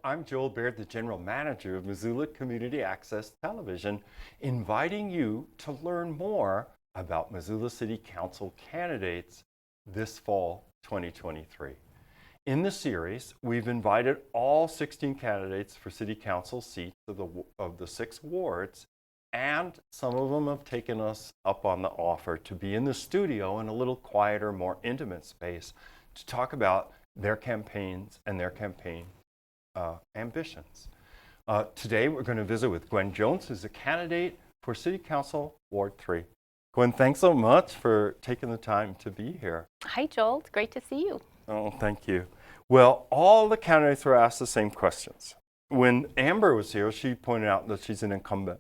I'm Joel Baird, the General Manager of Missoula Community Access Television, inviting you to learn more about Missoula City Council candidates this fall 2023. In the series, we've invited all 16 candidates for City Council seats of the 6 wards, and some of them have taken us up on the offer to be in the studio in a little quieter, more intimate space to talk about their campaigns and their campaign ambitions. Today we're going to visit with Gwen Jones, who's a candidate for City Council Ward 3. Gwen, thanks so much for taking the time to be here. Hi, Joel. It's great to see you. Oh, thank you. Well, all the candidates were asked the same questions. When Amber was here, she pointed out that she's an incumbent.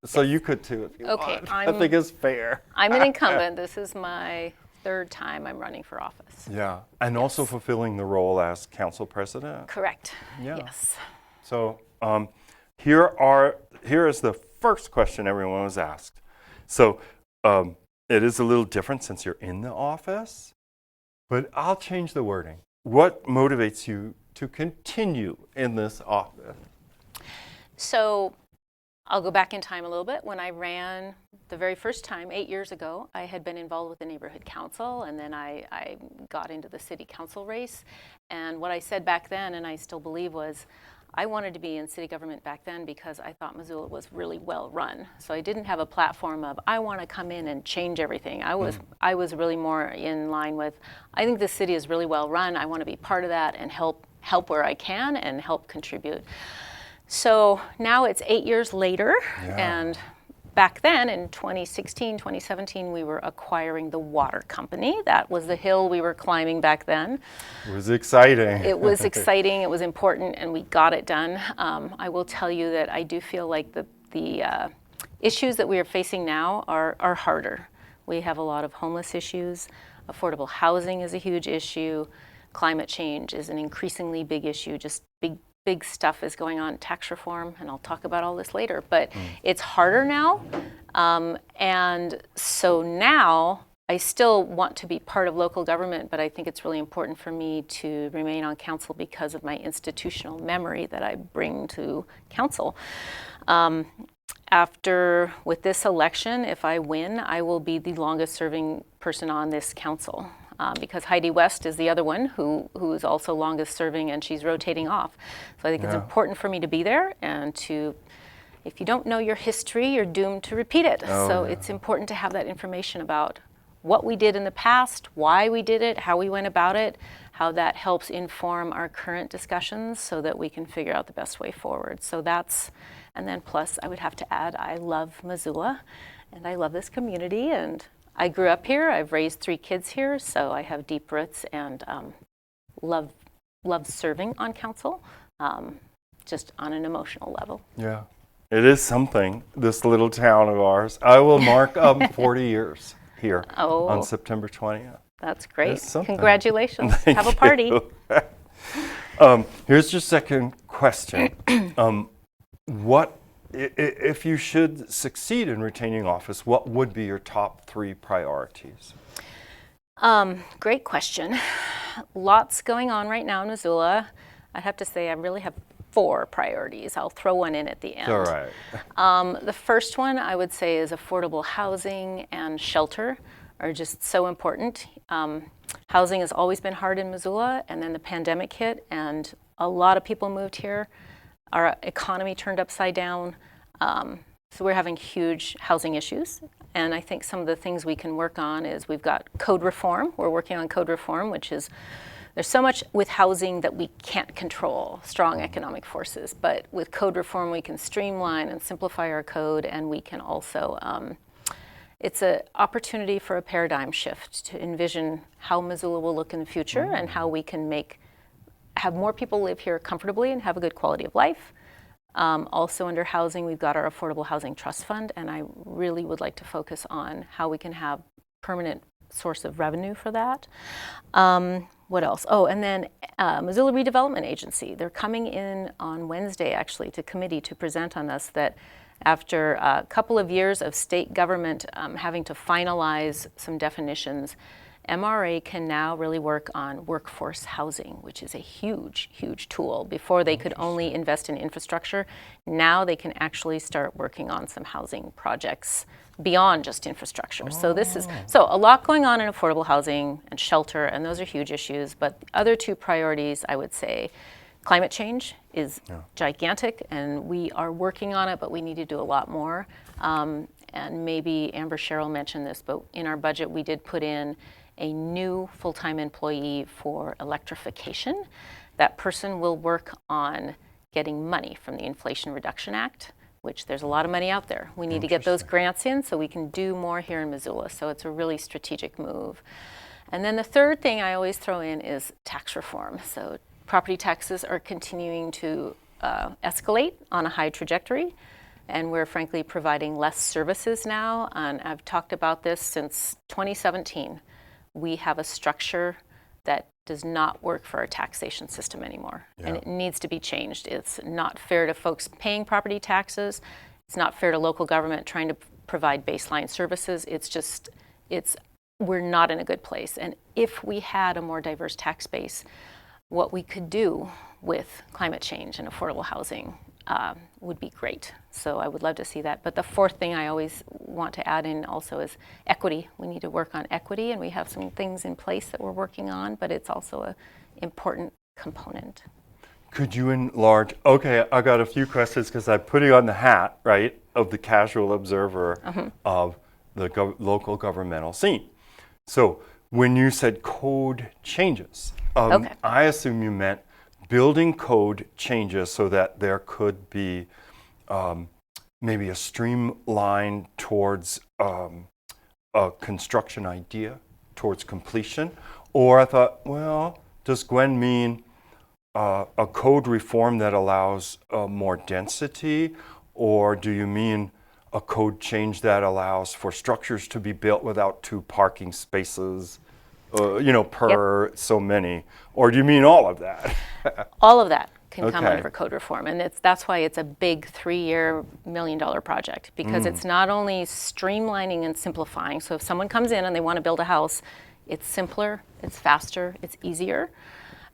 So you could too if you want. I think it's fair. I'm an incumbent. This is my 3rd time I'm running for office. Yeah, and also fulfilling the role as council president. Correct. Yeah. Yes. So here is the first question everyone was asked. So it is a little different since you're in the office, but I'll change the wording. What motivates you to continue in this office? So I'll go back in time a little bit. When I ran the very first time, 8 years ago, I had been involved with the neighborhood council, and then I got into the city council race. And what I said back then, and I still believe, was I wanted to be in city government back then because I thought Missoula was really well run. So I didn't have a platform of I want to come in and change everything. I was really more in line with I think the city is really well run. I want to be part of that and help where I can and help contribute. So now it's 8 years later, and back then in 2016, 2017, we were acquiring the water company. That was the hill we were climbing back then. It was exciting. It was exciting, it was important, and we got it done. I will tell you that I do feel like the issues that we are facing now are harder. We have a lot of homeless issues. Affordable housing is a huge issue. Climate change is an increasingly big issue, just big stuff is going on, tax reform, and I'll talk about all this later, but it's harder now. And so now I still want to be part of local government, but I think it's really important for me to remain on council because of my institutional memory that I bring to council. With this election, if I win, I will be the longest serving person on this council. Because Heidi West is the other one who is also longest serving, and she's rotating off. So I think it's important for me to be there, and if you don't know your history, you're doomed to repeat it. It's important to have that information about what we did in the past, why we did it, how we went about it, how that helps inform our current discussions so that we can figure out the best way forward. And then plus I would have to add, I love Missoula, and I love this community, and I grew up here. I've raised 3 kids here, so I have deep roots and love serving on council, just on an emotional level. Yeah, it is something, this little town of ours. I will mark 40 years here on September 20th. That's great. Congratulations. Have a party. Here's your second question. If you should succeed in retaining office, what would be your top 3 priorities? Great question. Lots going on right now in Missoula. I'd have to say I really have 4 priorities. I'll throw one in at the end. All right. The first one I would say is affordable housing and shelter are just so important. Housing has always been hard in Missoula, and then the pandemic hit, and a lot of people moved here. Our economy turned upside down, so we're having huge housing issues. And I think some of the things we can work on is we've got code reform. We're working on code reform, which is, there's so much with housing that we can't control, strong economic forces. But with code reform, we can streamline and simplify our code, and we can also, it's an opportunity for a paradigm shift to envision how Missoula will look in the future and how we can have more people live here comfortably and have a good quality of life. Also under housing, we've got our Affordable Housing Trust Fund, and I really would like to focus on how we can have permanent source of revenue for that. What else? Oh, and then Missoula Redevelopment Agency. They're coming in on Wednesday, actually, to committee to present on this, that after a couple of years of state government having to finalize some definitions MRA can now really work on workforce housing, which is a huge, huge tool. Before they could only invest in infrastructure. Now they can actually start working on some housing projects beyond just infrastructure. So so a lot going on in affordable housing and shelter, and those are huge issues. But the other two priorities, I would say, climate change is gigantic, and we are working on it, but we need to do a lot more. And maybe Amber Sherrill mentioned this, but in our budget we did put in a new full-time employee for electrification. That person will work on getting money from the Inflation Reduction Act, which there's a lot of money out there. We need to get those grants in so we can do more here in Missoula. So it's a really strategic move. And then the third thing I always throw in is tax reform. So property taxes are continuing to escalate on a high trajectory, and we're frankly providing less services now. And I've talked about this since 2017. We have a structure that does not work for our taxation system anymore, and it needs to be changed. It's not fair to folks paying property taxes. It's not fair to local government trying to provide baseline services. We're not in a good place. And if we had a more diverse tax base, what we could do with climate change and affordable housing would be great. So I would love to see that. But the fourth thing I always want to add in also is equity. We need to work on equity, and we have some things in place that we're working on, but it's also an important component. Could you enlarge? Okay, I got a few questions because I'm putting on the hat, right, of the casual observer of the local governmental scene. So when you said code changes, I assume you meant building code changes so that there could be maybe a streamline towards a construction idea, towards completion. Or I thought, well, does Gwen mean a code reform that allows more density? Or do you mean a code change that allows for structures to be built without 2 parking spaces, per so many? Or do you mean all of that? All of that can come under code reform, and that's why it's a big 3-year, $1 million project, because it's not only streamlining and simplifying. So if someone comes in and they want to build a house, it's simpler, it's faster, it's easier,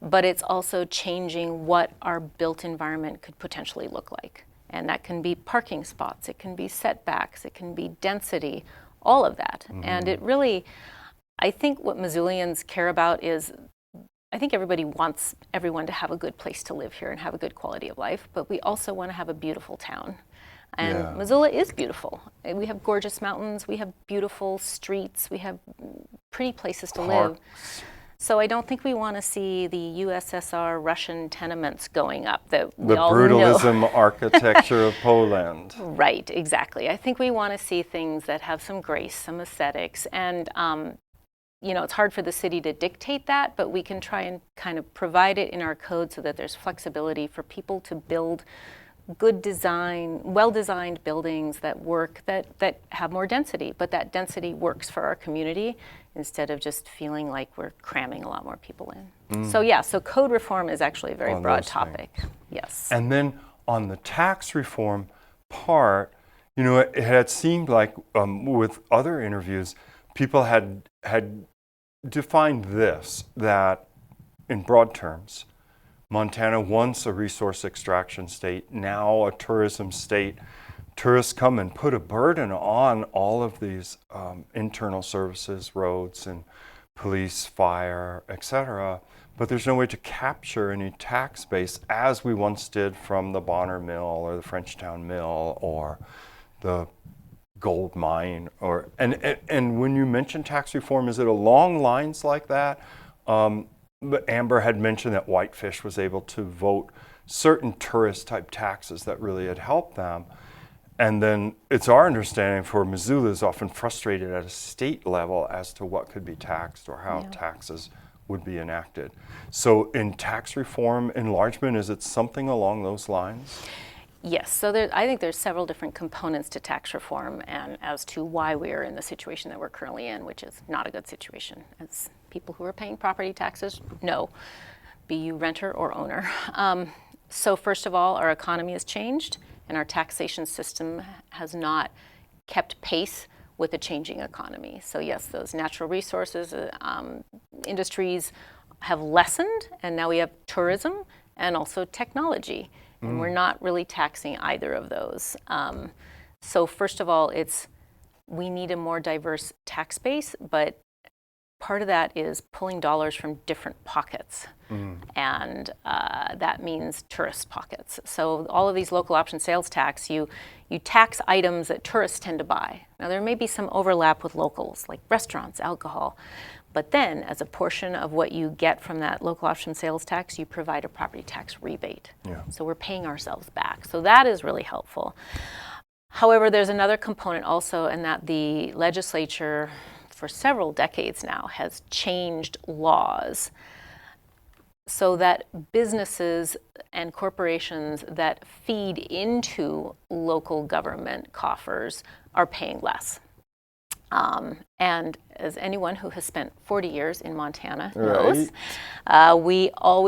but it's also changing what our built environment could potentially look like. And that can be parking spots, it can be setbacks, it can be density, all of that. And it really, I think what Missoulians care about is, I think everybody wants everyone to have a good place to live here and have a good quality of life, but we also want to have a beautiful town. And Missoula is beautiful. We have gorgeous mountains, we have beautiful streets, we have pretty places to live. So I don't think we want to see the USSR Russian tenements going up that we all know. The brutalism architecture of Poland. Right, exactly. I think we want to see things that have some grace, some aesthetics, and it's hard for the city to dictate that, but we can try and kind of provide it in our code so that there's flexibility for people to build good design, well-designed buildings that work, that have more density, but that density works for our community instead of just feeling like we're cramming a lot more people in. So code reform is actually a very broad topic. Yes. And then on the tax reform part, it had seemed like with other interviews, people had defined this, that in broad terms, Montana, once a resource extraction state, now a tourism state. Tourists come and put a burden on all of these internal services, roads and police, fire, etc. But there's no way to capture any tax base as we once did from the Bonner Mill or the Frenchtown Mill or the gold mine. And when you mention tax reform, is it along lines like that? But Amber had mentioned that Whitefish was able to vote certain tourist-type taxes that really had helped them. And then it's our understanding for Missoula is often frustrated at a state level as to what could be taxed or how taxes would be enacted. So in tax reform enlargement, is it something along those lines? Yes, so I think there's several different components to tax reform and as to why we're in the situation that we're currently in, which is not a good situation. As people who are paying property taxes know, be you renter or owner. So first of all, our economy has changed and our taxation system has not kept pace with a changing economy. So yes, those natural resources industries have lessened, and now we have tourism and also technology, and we're not really taxing either of those. So first of all, we need a more diverse tax base, but part of that is pulling dollars from different pockets. And that means tourist pockets. So all of these local option sales tax, you tax items that tourists tend to buy. Now there may be some overlap with locals, like restaurants, alcohol, but then as a portion of what you get from that local option sales tax, you provide a property tax rebate. Yeah. So we're paying ourselves back. So that is really helpful. However, there's another component also, in that the legislature for several decades now has changed laws so that businesses and corporations that feed into local government coffers are paying less. And as anyone who has spent 40 years in Montana knows,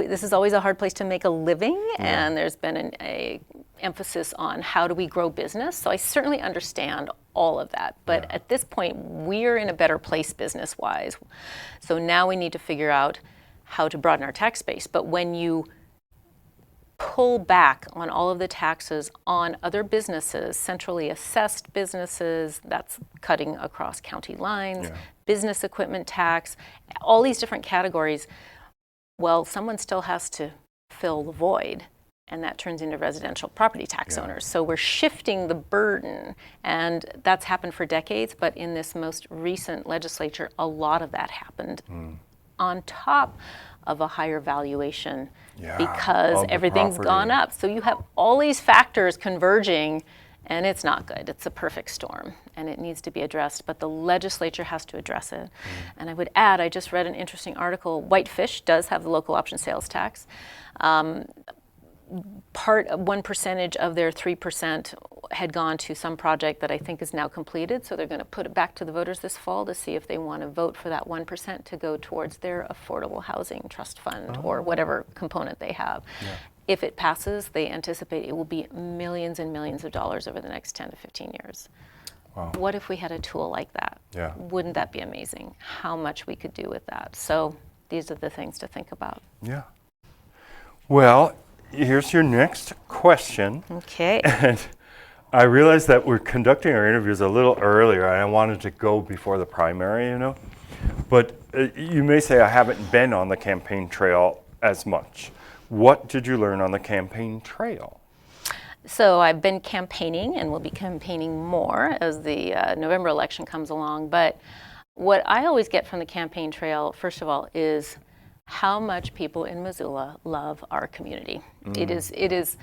this is always a hard place to make a living, and there's been an emphasis on how do we grow business. So I certainly understand all of that. But at this point, we're in a better place business-wise. So now we need to figure out how to broaden our tax base. But when you pull back on all of the taxes on other businesses, centrally assessed businesses, that's cutting across county lines, business equipment tax, all these different categories, well, someone still has to fill the void, and that turns into residential property tax owners. So we're shifting the burden, and that's happened for decades, but in this most recent legislature, a lot of that happened on top of a higher valuation because everything's gone up. So you have all these factors converging, and it's not good. It's a perfect storm, and it needs to be addressed, but the legislature has to address it. And I would add, I just read an interesting article. Whitefish does have the local option sales tax. One percentage of their 3% had gone to some project that I think is now completed, so they're going to put it back to the voters this fall to see if they want to vote for that 1% to go towards their affordable housing trust fund or whatever component they have. If it passes, they anticipate it will be millions and millions of dollars over the next 10 to 15 years. Wow. What if we had a tool like that? Wouldn't that be amazing? How much we could do with that? So these are the things to think about. Yeah. Well, here's your next question. Okay. And I realized that we're conducting our interviews a little earlier, and I wanted to go before the primary, But you may say I haven't been on the campaign trail as much. What did you learn on the campaign trail? So I've been campaigning and will be campaigning more as the November election comes along. But what I always get from the campaign trail, first of all, is how much people in Missoula love our community. It's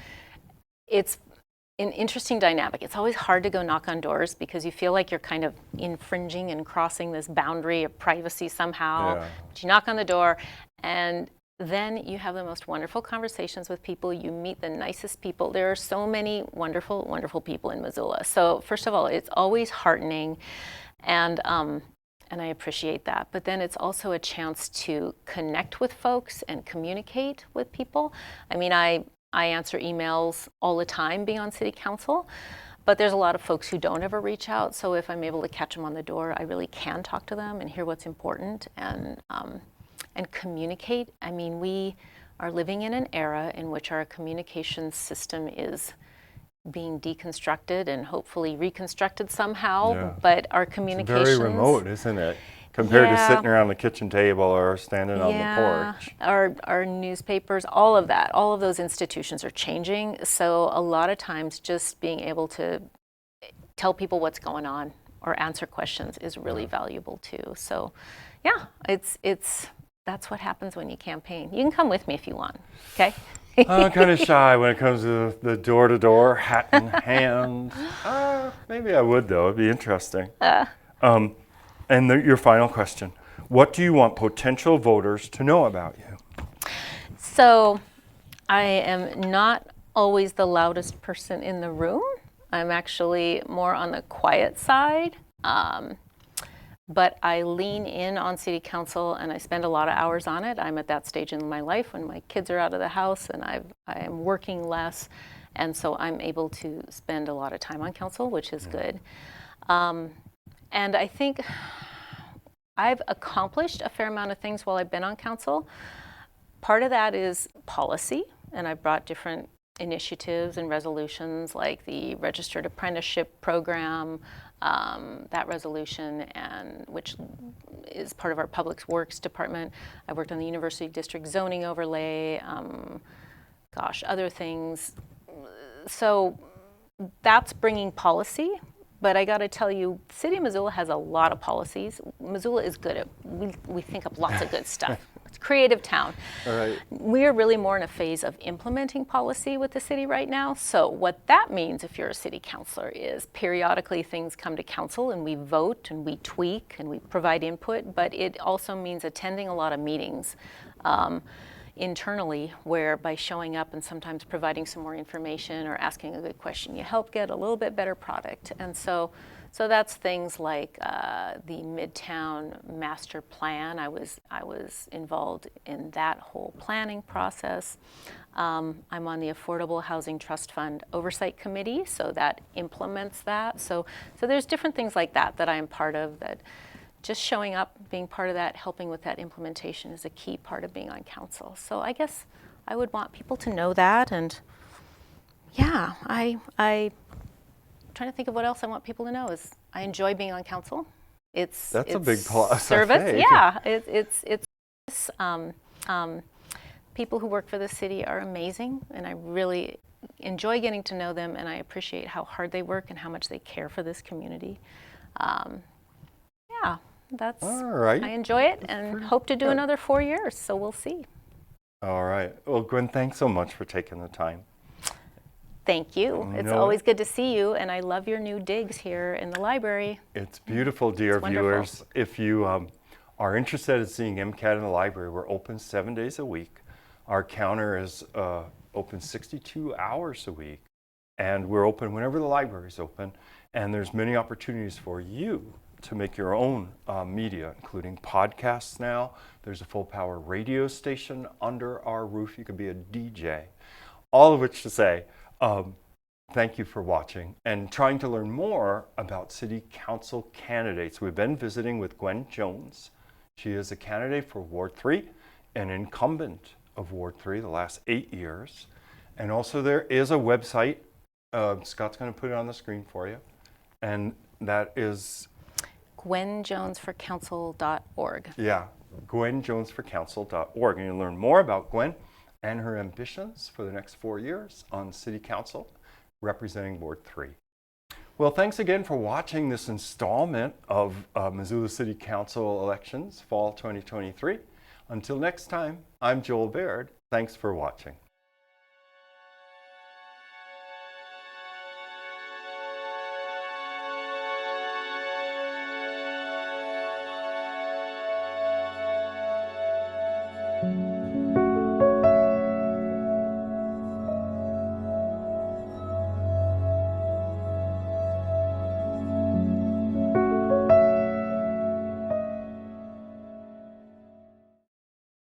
an interesting dynamic. It's always hard to go knock on doors because you feel like you're kind of infringing and crossing this boundary of privacy somehow. But you knock on the door, and then you have the most wonderful conversations with people. You meet the nicest people. There are so many wonderful, wonderful people in Missoula. So first of all, it's always heartening, and I appreciate that. But then it's also a chance to connect with folks and communicate with people. I mean, I answer emails all the time being on city council, but there's a lot of folks who don't ever reach out. So if I'm able to catch them on the door, I really can talk to them and hear what's important and communicate. I mean, we are living in an era in which our communication system is being deconstructed and hopefully reconstructed somehow, but our communications... It's very remote, isn't it? Compared to sitting around the kitchen table or standing on the porch. Our newspapers, all of that, all of those institutions are changing. So a lot of times just being able to tell people what's going on or answer questions is really valuable too. So that's what happens when you campaign. You can come with me if you want, okay? I'm kind of shy when it comes to the door-to-door, hat in hand. Maybe I would, though. It'd be interesting. Your final question. What do you want potential voters to know about you? So I am not always the loudest person in the room. I'm actually more on the quiet side. But I lean in on city council and I spend a lot of hours on it. I'm at that stage in my life when my kids are out of the house and I am working less. And so I'm able to spend a lot of time on council, which is good. And I think I've accomplished a fair amount of things while I've been on council. Part of that is policy, and I've brought different initiatives and resolutions like the registered apprenticeship program, that resolution, and which is part of our public works department. I worked on the university district zoning overlay, other things. So that's bringing policy. But I got to tell you, the city of Missoula has a lot of policies. Missoula is good at, we think up lots of good stuff. It's a creative town. All right. We are really more in a phase of implementing policy with the city right now. So what that means if you're a city councilor is periodically things come to council and we vote and we tweak and we provide input, but it also means attending a lot of meetings internally, where by showing up and sometimes providing some more information or asking a good question, you help get a little bit better product. And so that's things like the Midtown Master Plan. I was involved in that whole planning process. I'm on the Affordable Housing Trust Fund Oversight Committee, so that implements that. So there's different things like that I am part of, that just showing up, being part of that, helping with that implementation is a key part of being on council. So I guess I would want people to know that. And yeah, I'm trying to think of what else I want people to know is I enjoy being on council. That's a big plus. Service, yeah. It's people who work for the city are amazing, and I really enjoy getting to know them, and I appreciate how hard they work and how much they care for this community. Yeah, that's all right. I enjoy it and hope to do another 4 years, so we'll see. All right. Well, Gwen, thanks so much for taking the time. Thank you. It's always good to see you, and I love your new digs here in the library. It's beautiful, dear viewers. If you are interested in seeing MCAT in the library, we're open 7 days a week. Our counter is open 62 hours a week, and we're open whenever the library is open, and there's many opportunities for you to make your own media, including podcasts now. There's a full power radio station under our roof. You could be a DJ. All of which to say, thank you for watching and trying to learn more about city council candidates. We've been visiting with Gwen Jones. She is a candidate for Ward 3, an incumbent of Ward 3 the last 8 years. And also there is a website. Scott's going to put it on the screen for you. And that is GwenJonesForCouncil.org. Yeah, GwenJonesForCouncil.org. And you'll learn more about Gwen and her ambitions for the next 4 years on City Council representing Ward 3. Well, thanks again for watching this installment of Missoula City Council elections, fall 2023. Until next time, I'm Joel Baird. Thanks for watching. Thank you.